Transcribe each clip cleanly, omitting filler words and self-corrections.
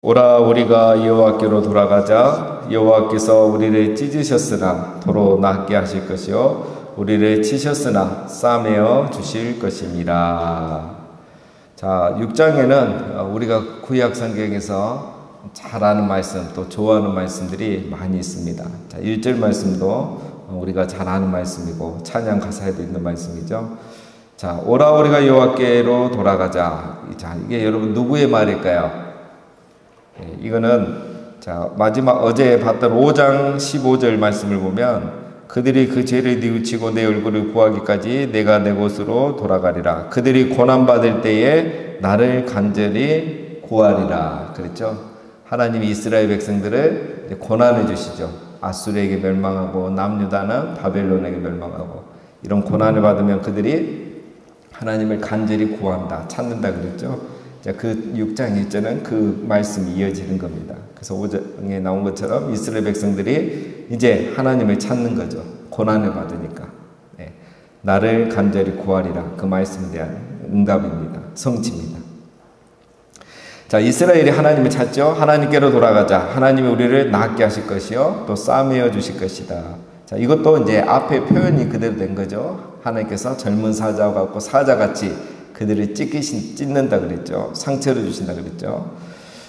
오라 우리가 여호와께로 돌아가자. 여호와께서 우리를 찢으셨으나 도로 낫게 하실 것이요 우리를 치셨으나 싸매어 주실 것입니다. 자, 6장에는 우리가 구약 성경에서 잘 아는 말씀, 또 좋아하는 말씀들이 많이 있습니다. 자, 1절 말씀도 우리가 잘 아는 말씀이고 찬양 가사에도 있는 말씀이죠. 자, 오라 우리가 여호와께로 돌아가자. 자, 이게 여러분 누구의 말일까요? 이거는 자, 마지막 어제 봤던 5장 15절 말씀을 보면 그들이 그 죄를 뉘우치고 내 얼굴을 구하기까지 내가 내 곳으로 돌아가리라. 그들이 고난받을 때에 나를 간절히 구하리라. 그랬죠? 하나님이 이스라엘 백성들을 고난해 주시죠. 아수르에게 멸망하고 남유다는 바벨론에게 멸망하고 이런 고난을 받으면 그들이 하나님을 간절히 구한다, 찾는다 그랬죠. 자, 그 6장 1절은 그 말씀이 이어지는 겁니다. 그래서 5장에 나온 것처럼 이스라엘 백성들이 이제 하나님을 찾는 거죠. 고난을 받으니까. 네. 나를 간절히 구하리라. 그 말씀에 대한 응답입니다. 성취입니다. 자, 이스라엘이 하나님을 찾죠. 하나님께로 돌아가자. 하나님이 우리를 낫게 하실 것이요 또 싸매어 주실 것이다. 자, 이것도 이제 앞에 표현이 그대로 된 거죠. 하나님께서 젊은 사자와 같고 사자같이 그들을 찢는다 그랬죠. 상처를 주신다 그랬죠.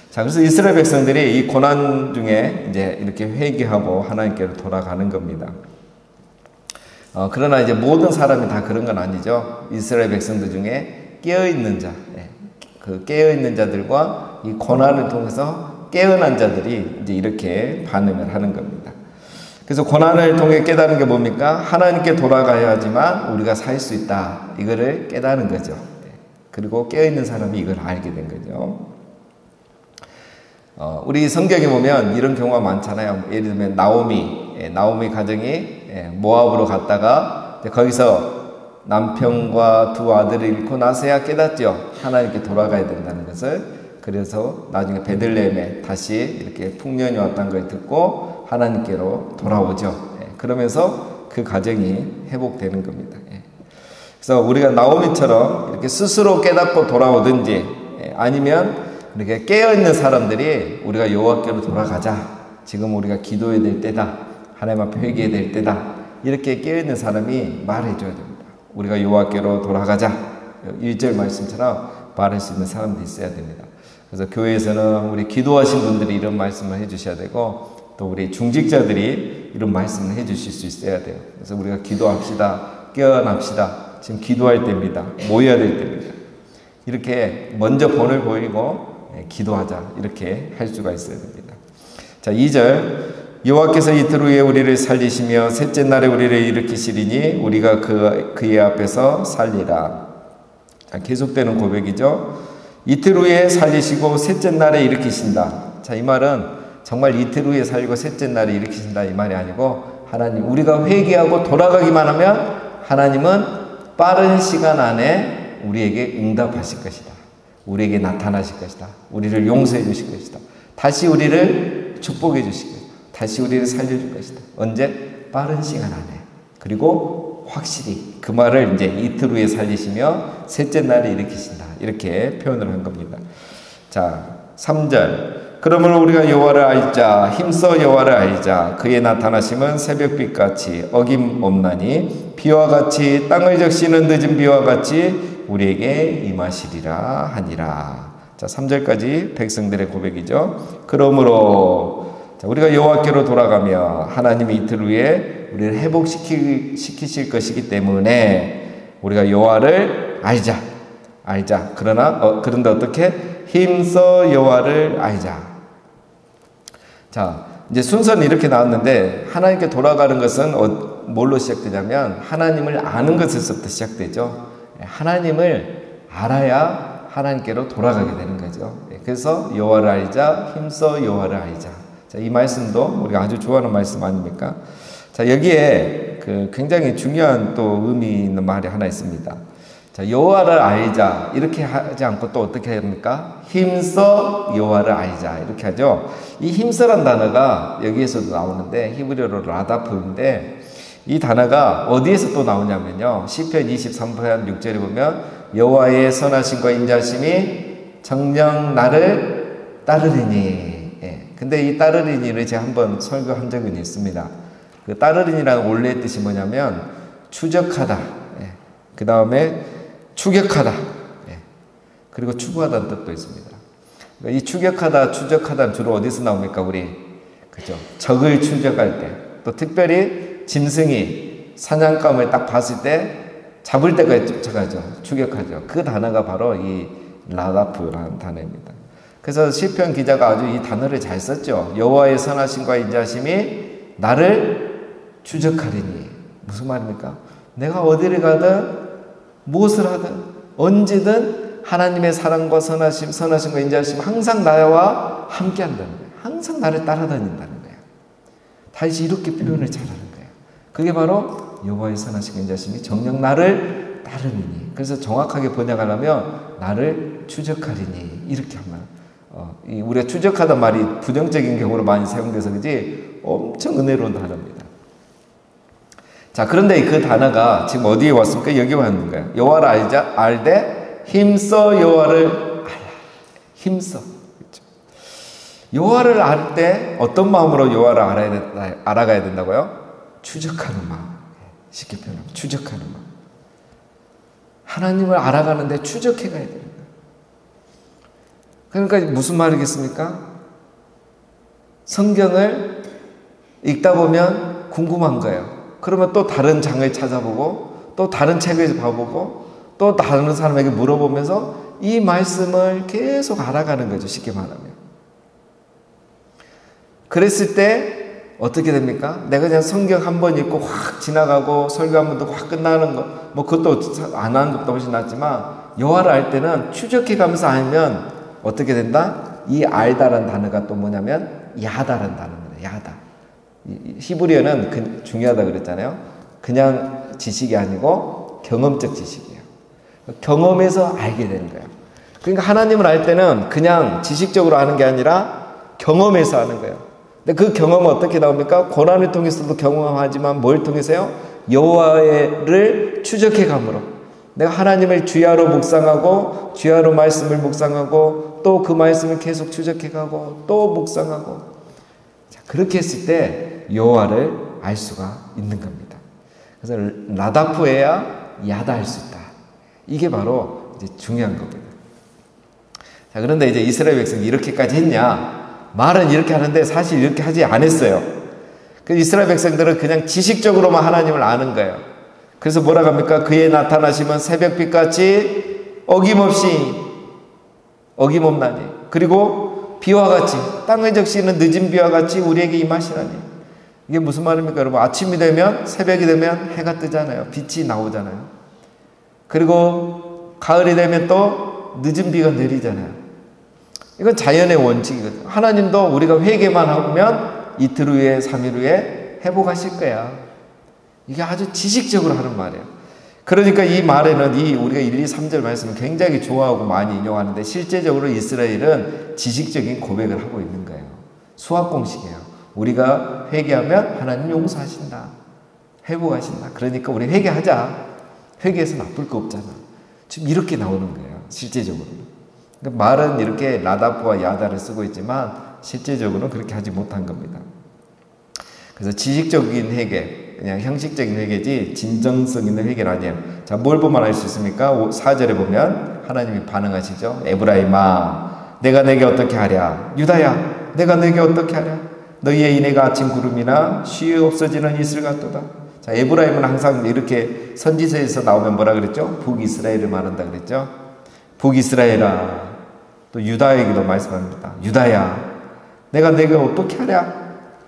자, 그래서 이스라엘 백성들이 이 고난 중에 이제 이렇게 회개하고 하나님께로 돌아가는 겁니다. 그러나 이제 모든 사람이 다 그런 건 아니죠. 이스라엘 백성들 중에 깨어있는 자, 그 깨어있는 자들과 이 고난을 통해서 깨어난 자들이 이제 이렇게 반응을 하는 겁니다. 그래서 고난을 통해 깨달은 게 뭡니까? 하나님께 돌아가야지만 우리가 살 수 있다. 이거를 깨달은 거죠. 그리고 깨어있는 사람이 이걸 알게 된 거죠. 우리 성경에 보면 이런 경우가 많잖아요. 예를 들면 나오미 가정이 모압으로 갔다가 거기서 남편과 두 아들을 잃고 나서야 깨닫죠. 하나님께 돌아가야 된다는 것을. 그래서 나중에 베들레헴에 다시 이렇게 풍년이 왔다는 걸 듣고 하나님께로 돌아오죠. 그러면서 그 가정이 회복되는 겁니다. 그래서 우리가 나오미처럼 이렇게 스스로 깨닫고 돌아오든지 아니면 이렇게 깨어있는 사람들이 우리가 여호와께로 돌아가자. 지금 우리가 기도해야 될 때다. 하나님 앞에 회개해야 될 때다. 이렇게 깨어있는 사람이 말해줘야 됩니다. 우리가 여호와께로 돌아가자. 1절 말씀처럼 말할 수 있는 사람들이 있어야 됩니다. 그래서 교회에서는 우리 기도하신 분들이 이런 말씀을 해주셔야 되고 또 우리 중직자들이 이런 말씀을 해주실 수 있어야 돼요. 그래서 우리가 기도합시다. 깨어납시다. 지금 기도할 때입니다. 모여야 될 때입니다. 이렇게 먼저 본을 보이고 기도하자. 이렇게 할 수가 있어야 됩니다. 자, 2절 여호와께서 이틀 후에 우리를 살리시며 셋째 날에 우리를 일으키시리니 우리가 그의 앞에서 살리라. 자, 계속되는 고백이죠. 이틀 후에 살리시고 셋째 날에 일으키신다. 자, 이 말은 정말 이틀 후에 살리고 셋째 날에 일으키신다 이 말이 아니고 하나님 우리가 회개하고 돌아가기만 하면 하나님은 빠른 시간 안에 우리에게 응답하실 것이다. 우리에게 나타나실 것이다. 우리를 용서해 주실 것이다. 다시 우리를 축복해 주실 것이다. 다시 우리를 살려줄 것이다. 언제? 빠른 시간 안에. 그리고 확실히 그 말을 이제 이틀 후에 살리시며 셋째 날에 일으키신다. 이렇게 표현을 한 겁니다. 자, 3절 그러므로 우리가 여호와를 알자. 힘써 여호와를 알자. 그의 나타나심은 새벽빛같이 어김없나니 비와 같이 땅을 적시는 늦은 비와 같이 우리에게 임하시리라 하니라. 자, 3절까지 백성들의 고백이죠. 그러므로 자, 우리가 여호와께로 돌아가며 하나님이 이틀 후에 우리를 회복시키실 것이기 때문에 우리가 여호와를 알자. 그런데 어떻게? 힘써 여호와를 알자. 자, 이제 순서는 이렇게 나왔는데 하나님께 돌아가는 것은 뭘로 시작되냐면 하나님을 아는 것에서부터 시작되죠. 하나님을 알아야 하나님께로 돌아가게 되는 거죠. 그래서 여호와를 알자, 힘써 여호와를 알자. 자, 이 말씀도 우리가 아주 좋아하는 말씀 아닙니까? 자, 여기에 굉장히 중요한 또 의미 있는 말이 하나 있습니다. 자, 여호와를 알자 이렇게 하지 않고 또 어떻게 합니까? 힘써 여호와를 알자 이렇게 하죠. 이 힘써란 단어가 여기에서도 나오는데 히브리어로 라다프인데 이 단어가 어디에서 또 나오냐면요. 시편 23편 6절에 보면 여호와의 선하심과 인자심이 정녕 나를 따르리니. 근데 이 따르리니를 제가 한번 설교한 적은 있습니다. 그 따르리니라는 원래의 뜻이 뭐냐면 추적하다. 그 다음에 추격하다. 그리고 추구하다는 뜻도 있습니다. 이 추격하다, 추적하다는 주로 어디서 나옵니까, 우리? 그죠? 적을 추적할 때. 또 특별히 짐승이 사냥감을 딱 봤을 때 잡을 때까지 쫓아가죠. 추격하죠. 그 단어가 바로 이 라다프라는 단어입니다. 그래서 시편 기자가 아주 이 단어를 잘 썼죠. 여호와의 선하심과 인자하심이 나를 추적하리니. 무슨 말입니까? 내가 어디를 가든 무엇을 하든 언제든 하나님의 사랑과 선하심과 인자하심 항상 나와 함께 한다는 거예요. 항상 나를 따라다닌다는 거예요. 다시 이렇게 표현을 잘하는 거예요. 그게 바로 여호와의 선하심과 인자하심이 정녕 나를 따르니. 그래서 정확하게 번역하려면 나를 추적하리니 이렇게 하면 우리가 추적하다 말이 부정적인 경우로 많이 사용돼서 그렇지 엄청 은혜로운 단어입니다. 자, 그런데 그 단어가 지금 어디에 왔습니까? 여기 왔는 거예요. 여호와를 알되 힘써 여호와를 알라. 힘써. 그렇죠? 여호와를 알 때 어떤 마음으로 여호와를 알아가야 된다고요? 추적하는 마음. 쉽게 표현하면 추적하는 마음. 하나님을 알아가는데 추적해 가야 됩니다. 그러니까 무슨 말이겠습니까? 성경을 읽다 보면 궁금한 거예요. 그러면 또 다른 장을 찾아보고 또 다른 책을 봐보고 또 다른 사람에게 물어보면서 이 말씀을 계속 알아가는 거죠. 쉽게 말하면. 그랬을 때 어떻게 됩니까? 내가 그냥 성경 한 번 읽고 확 지나가고 설교 한 번도 확 끝나는 거 뭐 그것도 안 하는 것도 훨씬 낫지만 여호와를 알 때는 추적해 가면서 알면 어떻게 된다? 이 알다라는 단어가 또 뭐냐면 야다라는 단어입니다. 야다. 히브리어는 중요하다 그랬잖아요. 그냥 지식이 아니고 경험적 지식이에요. 경험에서 알게 되는 거예요. 그러니까 하나님을 알 때는 그냥 지식적으로 아는 게 아니라 경험에서 아는 거예요. 근데 그 경험은 어떻게 나옵니까? 고난을 통해서도 경험하지만 뭘 통해서요? 여호와를 추적해 감으로. 내가 하나님을 주야로 묵상하고 주야로 말씀을 묵상하고 또 그 말씀을 계속 추적해 가고 또 묵상하고. 자, 그렇게 했을 때 여호와를 알 수가 있는 겁니다. 그래서 라다프에야 야다할 수 있다. 이게 바로 이제 중요한 겁니다. 자, 그런데 이제 이스라엘 백성이 이렇게까지 했냐? 말은 이렇게 하는데 사실 이렇게 하지 않았어요. 그 이스라엘 백성들은 그냥 지식적으로만 하나님을 아는 거예요. 그래서 뭐라고 합니까? 그의 나타나심은 새벽빛같이 어김없나니. 그리고 비와 같이 땅을 적시는 늦은 비와 같이 우리에게 임하시나니. 이게 무슨 말입니까? 여러분, 아침이 되면 새벽이 되면 해가 뜨잖아요. 빛이 나오잖아요. 그리고 가을이 되면 또 늦은 비가 내리잖아요. 이건 자연의 원칙이거든요. 하나님도 우리가 회개만 하면 이틀 후에 3일 후에 회복하실 거야. 이게 아주 지식적으로 하는 말이에요. 그러니까 이 말에는 우리가 1, 2, 3절 말씀을 굉장히 좋아하고 많이 인용하는데 실제적으로 이스라엘은 지식적인 고백을 하고 있는 거예요. 수학 공식이에요. 우리가 회개하면 하나님 용서하신다. 회복하신다. 그러니까 우리 회개하자. 회개해서 나쁠 거 없잖아. 지금 이렇게 나오는 거예요. 실제적으로. 그러니까 말은 이렇게 라다프와 야다를 쓰고 있지만 실제적으로는 그렇게 하지 못한 겁니다. 그래서 지식적인 회개, 그냥 형식적인 회개지 진정성 있는 회개는 아니에요. 자, 뭘 보면 알 수 있습니까? 4절에 보면 하나님이 반응하시죠. 에브라임아, 내가 내게 어떻게 하랴? 유다야, 내가 내게 어떻게 하랴? 너희의 인애가 아침 구름이나 쉬이 없어지는 이슬 같도다. 자, 에브라임은 항상 이렇게 선지서에서 나오면 뭐라 그랬죠? 북이스라엘을 말한다 그랬죠? 북이스라엘아. 또 유다에게도 말씀합니다. 유다야, 내가 내게 어떻게 하랴?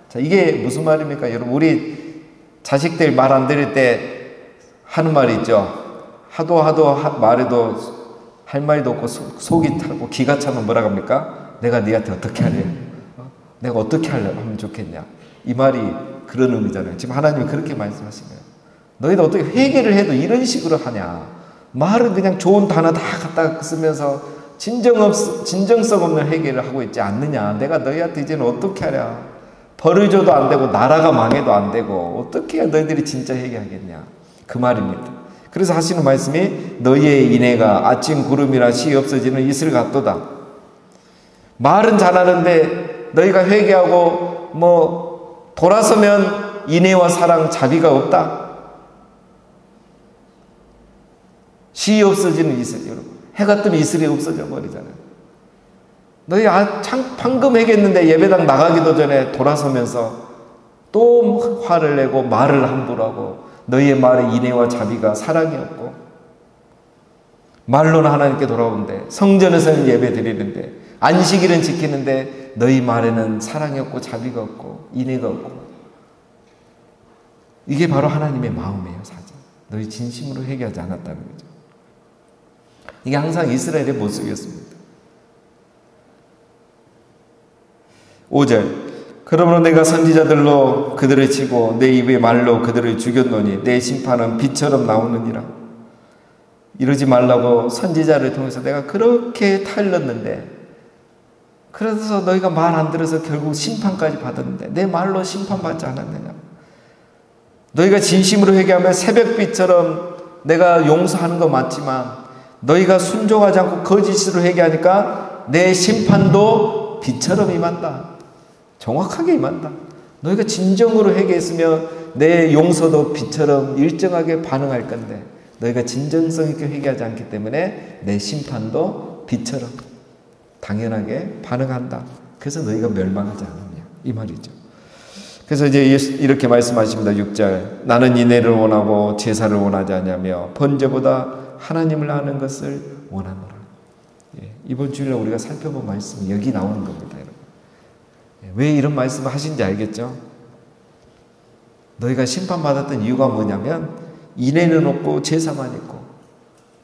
자, 이게 무슨 말입니까? 여러분, 우리 자식들 말 안 들을 때 하는 말이 있죠. 하도 말해도 할 말도 없고 속이 타고 기가 차면 뭐라고 합니까? 내가 네한테 어떻게 하래? 내가 어떻게 하면 좋겠냐? 이 말이 그런 의미잖아요. 지금 하나님이 그렇게 말씀하신 거예요. 너희도 어떻게 회개를 해도 이런 식으로 하냐? 말은 그냥 좋은 단어 다 갖다 쓰면서 진정성 없는 회개를 하고 있지 않느냐? 내가 너희한테 이제는 어떻게 하랴? 벌을 줘도 안 되고 나라가 망해도 안 되고 어떻게 해야 너희들이 진짜 회개하겠냐? 그 말입니다. 그래서 하시는 말씀이 너희의 인애가 아침 구름이라 쉬이 없어지는 이슬 같도다. 말은 잘하는데 너희가 회개하고 뭐 돌아서면 인애와 사랑, 자비가 없다. 시이 없어지는 이슬, 여러분. 해가 뜨면 이슬이 없어져 버리잖아요. 너희 방금 회개했는데 예배당 나가기도 전에 돌아서면서 또 화를 내고 말을 함부로 하고 너희의 말에 인애와 자비가, 사랑이 없고, 말로는 하나님께 돌아오는데, 성전에서는 예배 드리는데, 안식일은 지키는데 너희 말에는 사랑이 없고 자비가 없고 인애가 없고. 이게 바로 하나님의 마음이에요. 사실 너희 진심으로 회개하지 않았다는 거죠. 이게 항상 이스라엘의 모습이었습니다. 5절, 그러므로 내가 선지자들로 그들을 치고 내 입의 말로 그들을 죽였노니 내 심판은 빛처럼 나오느니라. 이러지 말라고 선지자를 통해서 내가 그렇게 타일렀는데, 그래서 너희가 말 안 들어서 결국 심판까지 받았는데 내 말로 심판받지 않았느냐. 너희가 진심으로 회개하면 새벽빛처럼 내가 용서하는 거 맞지만 너희가 순종하지 않고 거짓으로 회개하니까 내 심판도 빛처럼 임한다. 정확하게 임한다. 너희가 진정으로 회개했으면 내 용서도 빛처럼 일정하게 반응할 건데 너희가 진정성 있게 회개하지 않기 때문에 내 심판도 빛처럼 당연하게 반응한다. 그래서 너희가 멸망하지 않느냐 이 말이죠. 그래서 이제 이렇게 말씀하십니다. 6절, 나는 인애를 원하고 제사를 원하지 않냐며 번제보다 하나님을 아는 것을 원하노라. 이번 주일날 우리가 살펴본 말씀이 여기 나오는 겁니다. 여러분. 왜 이런 말씀을 하신지 알겠죠? 너희가 심판받았던 이유가 뭐냐면 인애는 없고 제사만 있고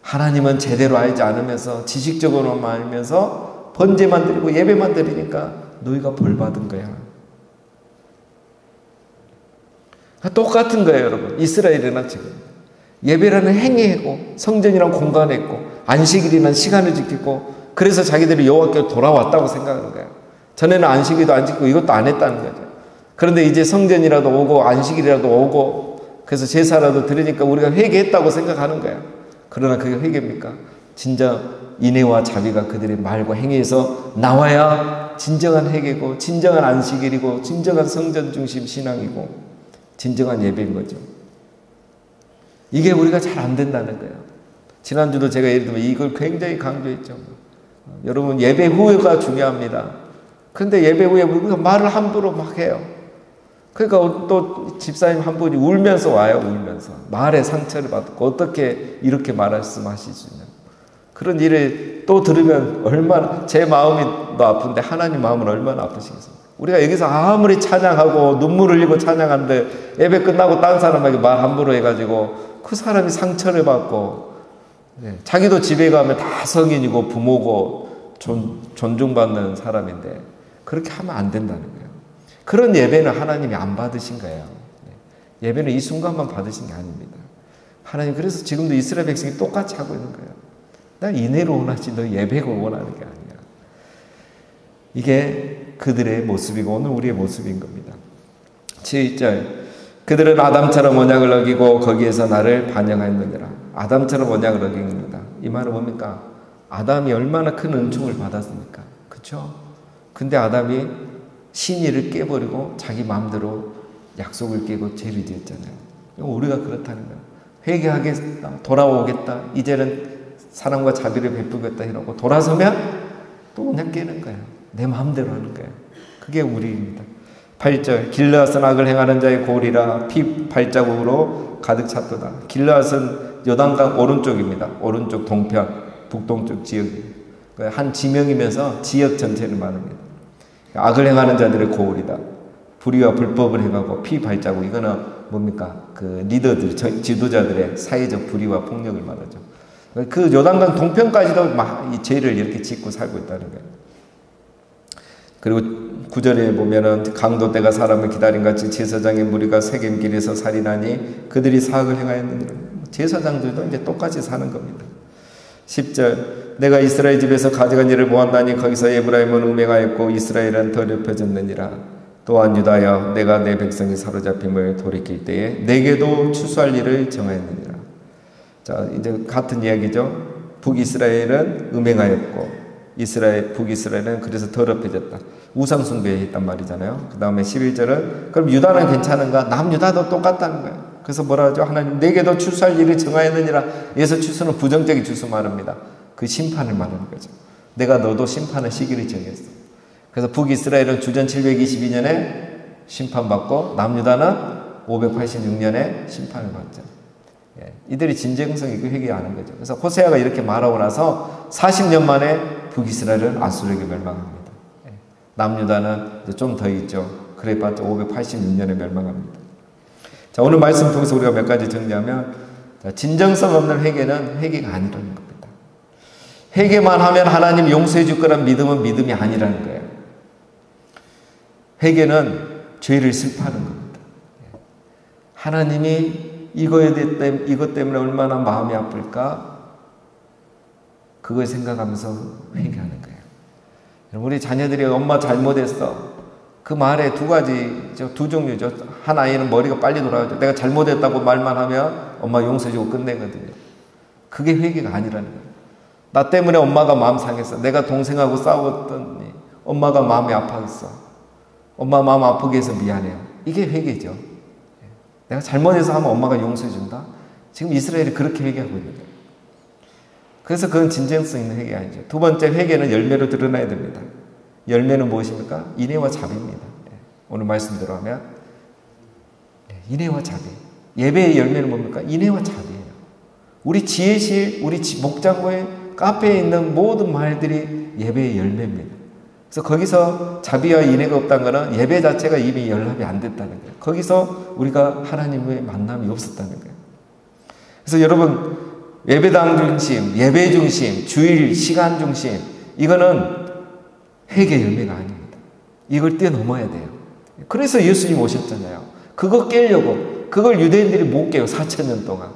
하나님은 제대로 알지 않으면서 지식적으로만 알면서 번제만 드리고 예배만 드리니까 너희가 벌받은 거야. 똑같은 거예요, 여러분. 이스라엘이나 지금 예배라는 행위이고 성전이란 공간에 있고 안식일이란 시간을 지키고 그래서 자기들이 여호와께로 돌아왔다고 생각하는 거예요. 전에는 안식일도 안 지키고 이것도 안 했다는 거죠. 그런데 이제 성전이라도 오고 안식일이라도 오고 그래서 제사라도 드리니까 우리가 회개했다고 생각하는 거예요. 그러나 그게 회개입니까? 진짜 인애와 자비가 그들의 말과 행위에서 나와야 진정한 회개고 진정한 안식일이고 진정한 성전 중심 신앙이고 진정한 예배인 거죠. 이게 우리가 잘 안 된다는 거예요. 지난주도 제가 예를 들면 이걸 굉장히 강조했죠. 여러분 예배 후가 중요합니다. 그런데 예배 후에 우리가 말을 함부로 막 해요. 그러니까 또 집사님 한 분이 울면서 와요. 울면서 말에 상처를 받고 어떻게 이렇게 말씀하실 수 있냐. 그런 일을 또 들으면 얼마나 제 마음이 더 아픈데 하나님 마음은 얼마나 아프시겠어요. 우리가 여기서 아무리 찬양하고 눈물 흘리고 찬양하는데 예배 끝나고 다른 사람에게 말 함부로 해가지고 그 사람이 상처를 받고 자기도 집에 가면 다 성인이고 부모고 존중받는 사람인데 그렇게 하면 안 된다는 거예요. 그런 예배는 하나님이 안 받으신 거예요. 예배는 이 순간만 받으신 게 아닙니다. 하나님 그래서 지금도 이스라엘 백성이 똑같이 하고 있는 거예요. 난 인애를 원하지 너 예배를 원하는 게 아니야. 이게 그들의 모습이고 오늘 우리의 모습인 겁니다. 7절, 그들은 아담처럼 언약을 어기고 거기에서 나를 반영하였느니라. 아담처럼 언약을 어긴 겁니다. 이 말은 뭡니까? 아담이 얼마나 큰 은총을 받았습니까? 그렇죠? 근데 아담이 신의를 깨버리고 자기 마음대로 약속을 깨고 죄를 지었잖아요. 우리가 그렇다는 거예요. 회개하겠다, 돌아오겠다, 이제는 사랑과 자비를 베푸겠다 이러고 돌아서면 또 언약 깨는 거예요. 내 마음대로 하는 거예요. 그게 우리입니다. 8절, 길르앗은 악을 행하는 자의 고리라 피 발자국으로 가득 찼도다. 길르앗은 요단강 오른쪽입니다. 오른쪽 동편, 북동쪽 지역이에요. 한 지명이면서 지역 전체를 말합니다. 악을 행하는 자들의 고울이다. 불의와 불법을 행하고 피 발자국, 이거는 뭡니까? 그 리더들, 지도자들의 사회적 불의와 폭력을 말하죠. 그 요단강 동편까지도 막 이 죄를 이렇게 짓고 살고 있다는 거예요. 그리고 9절에 보면은 강도 때가 사람을 기다린 같이 제사장의 무리가 세겜길에서 살인하니 그들이 사악을 행하였느니라. 제사장들도 이제 똑같이 사는 겁니다. 10절, 내가 이스라엘 집에서 가져간 일을 보았나니 거기서 에브라임은 음행하였고 이스라엘은 더럽혀졌느니라. 또한 유다여, 내가 내 백성이 사로잡힘을 돌이킬 때에 내게도 추수할 일을 정하였느니라. 자, 이제 같은 이야기죠. 북이스라엘은 음행하였고 북이스라엘은 그래서 더럽혀졌다. 우상숭배했단 말이잖아요. 그 다음에 11절은 그럼 유다는 괜찮은가? 남유다도 똑같다는 거예요. 그래서 뭐라 하죠? 하나님 내게도 추수할 일을 정하였느니라. 여기서 추수는 부정적인 추수 말합니다. 그 심판을 말하는 거죠. 내가 너도 심판의 시기를 정했어. 그래서 북이스라엘은 주전 722년에 심판받고 남유다는 586년에 심판을 받죠. 이들이 진정성 있게 회개하는 거죠. 그래서 호세아가 이렇게 말하고 나서 40년 만에 북이스라엘은 아수르에게 멸망합니다. 남유다는 좀 더 있죠. 그래봤자 586년에 멸망합니다. 자, 오늘 말씀 통해서 우리가 몇 가지 정리하면, 진정성 없는 회개는 회개가 아니라는 겁니다. 회개만 하면 하나님 용서해 줄 거란 믿음은 믿음이 아니라는 거예요. 회개는 죄를 슬퍼하는 겁니다. 하나님이 이것 때문에 얼마나 마음이 아플까? 그걸 생각하면서 회개하는 거예요. 우리 자녀들이 엄마 잘못했어. 그 말에 두 종류죠. 한 아이는 머리가 빨리 돌아가죠. 내가 잘못했다고 말만 하면 엄마 용서해주고 끝내거든요. 그게 회개가 아니라는 거예요. 나 때문에 엄마가 마음 상했어. 내가 동생하고 싸웠더니 엄마가 마음이 아파했어. 엄마 마음 아프게 해서 미안해요. 이게 회개죠. 내가 잘못해서 하면 엄마가 용서해준다. 지금 이스라엘이 그렇게 회개하고 있는 거예요. 그래서 그건 진정성 있는 회개 아니죠. 두 번째, 회개는 열매로 드러나야 됩니다. 열매는 무엇입니까? 인애와 자비입니다. 오늘 말씀대로 하면 인애와 자비. 예배의 열매는 뭡니까? 인애와 자비예요. 우리 지혜실, 우리 목장고의 카페에 있는 모든 말들이 예배의 열매입니다. 그래서 거기서 자비와 인애가 없다는 것은 예배 자체가 이미 연합이 안 됐다는 거예요. 거기서 우리가 하나님의 만남이 없었다는 거예요. 그래서 여러분, 예배당 중심, 예배 중심, 주일 시간 중심, 이거는 회개 열매가 아닙니다. 이걸 뛰어넘어야 돼요. 그래서 예수님 오셨잖아요. 그거 깨려고. 그걸 유대인들이 못 깨요. 4,000년 동안.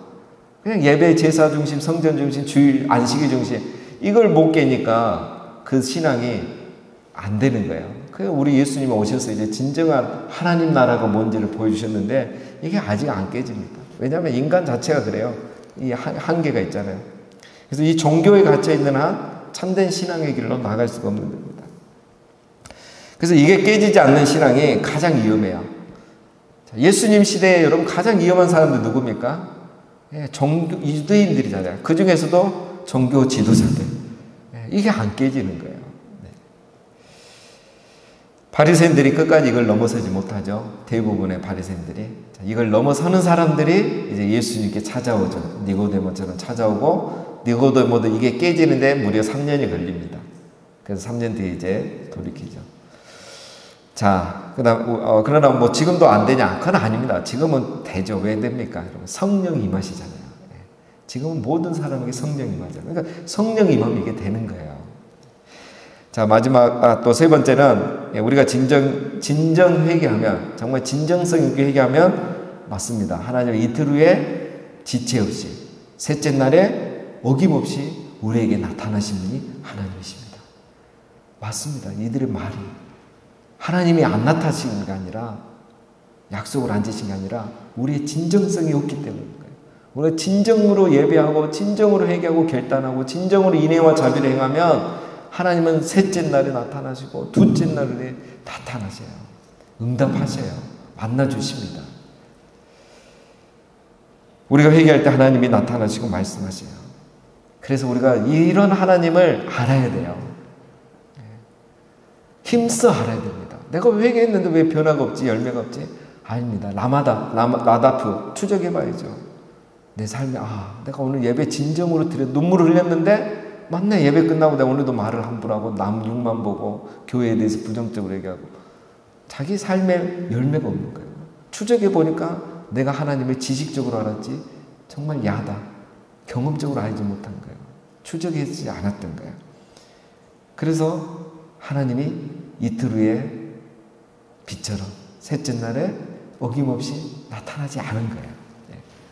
그냥 예배, 제사 중심, 성전 중심, 주일, 안식일 중심, 이걸 못 깨니까 그 신앙이 안 되는 거예요. 그래서 우리 예수님이 오셔서 이제 진정한 하나님 나라가 뭔지를 보여주셨는데 이게 아직 안 깨집니다. 왜냐하면 인간 자체가 그래요. 이 한계가 있잖아요. 그래서 이 종교에 갇혀있는 한 참된 신앙의 길로 나갈 수가 없는 겁니다. 그래서 이게 깨지지 않는 신앙이 가장 위험해요. 예수님 시대에 여러분 가장 위험한 사람들 누굽니까? 유대인들이잖아요. 그 중에서도 종교 지도자들. 이게 안 깨지는 거예요. 바리새인들이 끝까지 이걸 넘어서지 못하죠. 대부분의 바리새인들이. 이걸 넘어서는 사람들이 이제 예수님께 찾아오죠. 니고데모처럼 찾아오고, 니고데모도 이게 깨지는데 무려 3년이 걸립니다. 그래서 3년 뒤에 이제 돌이키죠. 자, 그러나 뭐 지금도 안 되냐? 그건 아닙니다. 지금은 되죠. 왜 됩니까? 성령이 임하시잖아요. 지금은 모든 사람에게 성령이 임하잖아요. 그러니까 성령 임하면 이게 되는 거예요. 자, 마지막, 또 세 번째는, 우리가 진정 회개하면, 정말 진정성 있게 회개하면, 맞습니다. 하나님은 이틀 후에 지체 없이, 셋째 날에 어김없이 우리에게 나타나신 분이 하나님이십니다. 맞습니다. 이들의 말이. 하나님이 안 나타나신 게 아니라, 약속을 안 지신 게 아니라, 우리의 진정성이 없기 때문인 거예요. 우리가 진정으로 예배하고, 진정으로 회개하고, 결단하고, 진정으로 인애와 자비를 행하면, 하나님은 셋째 날에 나타나시고 둘째 날에 나타나셔요. 응답하셔요. 만나주십니다. 우리가 회개할 때 하나님이 나타나시고 말씀하셔요. 그래서 우리가 이런 하나님을 알아야 돼요. 힘써 알아야 됩니다. 내가 회개했는데 왜 변화가 없지? 열매가 없지? 아닙니다. 라다프 추적해봐야죠. 내 삶에 내가 오늘 예배 진정으로 드려 눈물을 흘렸는데 맞네. 예배 끝나고 내가 오늘도 말을 함부로 하고 남 욕만 보고 교회에 대해서 부정적으로 얘기하고 자기 삶에 열매가 없는 거예요. 추적해 보니까 내가 하나님을 지식적으로 알았지 정말 야다. 경험적으로 알지 못한 거예요. 추적하지 않았던 거예요. 그래서 하나님이 이틀 후에 빛처럼 셋째 날에 어김없이 나타나지 않은 거예요.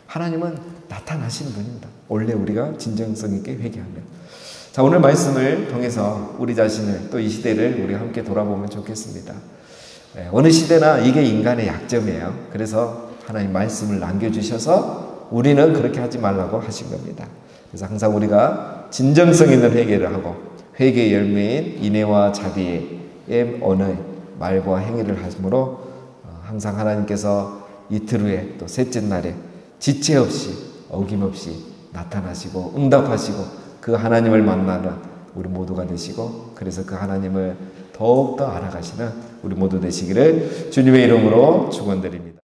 하나님은 나타나시는 분입니다. 원래 우리가 진정성 있게 회개하면. 자, 오늘 말씀을 통해서 우리 자신을 또 이 시대를 우리 함께 돌아보면 좋겠습니다. 어느 시대나 이게 인간의 약점이에요. 그래서 하나님 말씀을 남겨주셔서 우리는 그렇게 하지 말라고 하신 겁니다. 그래서 항상 우리가 진정성 있는 회개를 하고 회개의 열매인 인애와 자비의 언어, 말과 행위를 하므로 항상 하나님께서 이틀 후에 또 셋째 날에 지체 없이 어김없이 나타나시고 응답하시고 그 하나님을 만나는 우리 모두가 되시고, 그래서 그 하나님을 더욱더 알아가시는 우리 모두 되시기를 주님의 이름으로 축원드립니다.